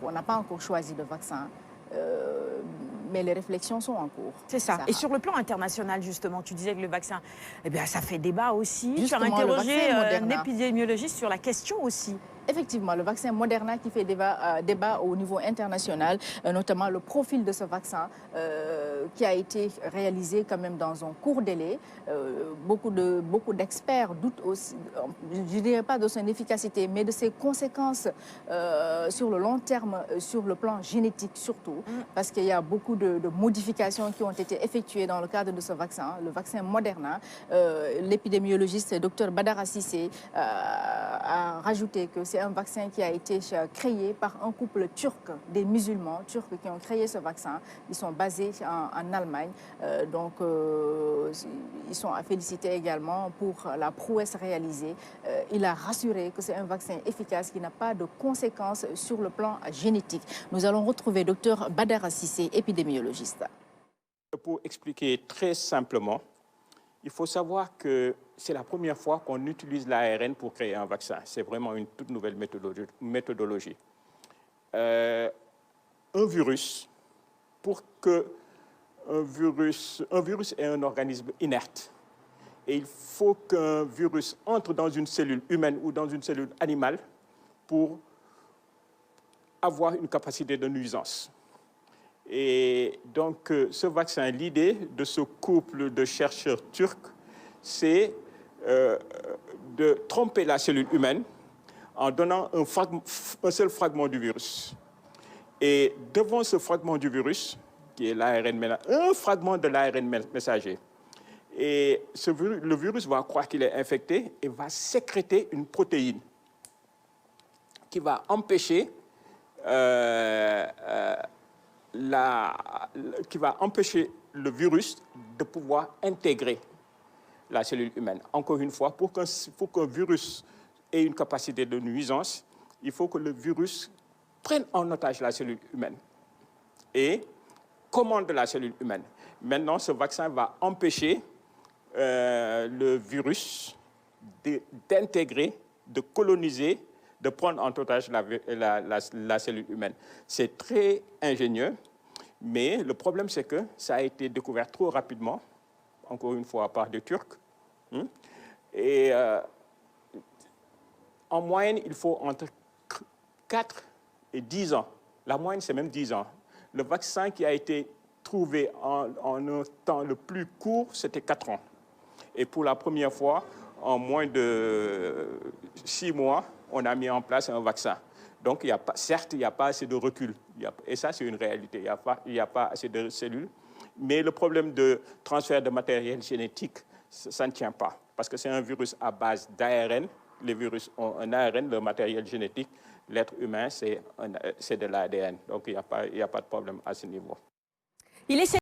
on n'a pas encore choisi de vaccin, mais les réflexions sont en cours. C'est ça. Sarah. Et sur le plan international, justement, tu disais que le vaccin, eh bien, ça fait débat aussi. Justement, tu as interrogé un Moderna. épidémiologiste sur la question aussi. Effectivement, le vaccin Moderna qui fait débat au niveau international, notamment le profil de ce vaccin qui a été réalisé quand même dans un court délai. Beaucoup d'experts doutent aussi, je ne dirais pas de son efficacité, mais de ses conséquences sur le long terme, sur le plan génétique surtout, parce qu'il y a beaucoup de modifications qui ont été effectuées dans le cadre de ce vaccin, le vaccin Moderna. L'épidémiologiste Dr Badara Cissé a rajouté que c'est un vaccin qui a été créé par un couple turc, des musulmans turcs qui ont créé ce vaccin. Ils sont basés en Allemagne. Ils sont à féliciter également pour la prouesse réalisée. Il a rassuré que c'est un vaccin efficace qui n'a pas de conséquences sur le plan génétique. Nous allons retrouver Dr Badara Cissé, épidémiologiste. Pour expliquer très simplement, il faut savoir que c'est la première fois qu'on utilise l'ARN pour créer un vaccin. C'est vraiment une toute nouvelle méthodologie. Un virus, pour que un virus est un organisme inerte. Et il faut qu'un virus entre dans une cellule humaine ou dans une cellule animale pour avoir une capacité de nuisance. Et donc, ce vaccin, l'idée de ce couple de chercheurs turcs, c'est de tromper la cellule humaine en donnant un seul fragment du virus. Et devant ce fragment du virus, qui est l'ARN, un fragment de l'ARN messager, et le virus va croire qu'il est infecté et va sécréter une protéine qui va empêcher le virus de pouvoir intégrer la cellule humaine. Encore une fois, pour qu'un virus ait une capacité de nuisance, il faut que le virus prenne en otage la cellule humaine et commande la cellule humaine. Maintenant, ce vaccin va empêcher le virus d'intégrer, de coloniser, de prendre en otage la cellule humaine. C'est très ingénieux, mais le problème, c'est que ça a été découvert trop rapidement, encore une fois, par des Turcs. Et en moyenne, il faut entre 4 et 10 ans. La moyenne, c'est même 10 ans. Le vaccin qui a été trouvé en un temps le plus court, c'était 4 ans. Et pour la première fois, en moins de 6 mois, on a mis en place un vaccin. Donc, certes, il n'y a pas assez de recul. Et ça, c'est une réalité. Il n'y a pas assez de cellules. Mais le problème de transfert de matériel génétique, ça ne tient pas. Parce que c'est un virus à base d'ARN. Les virus ont un ARN, le matériel génétique. L'être humain, c'est de l'ADN. Donc, il n'y a pas de problème à ce niveau.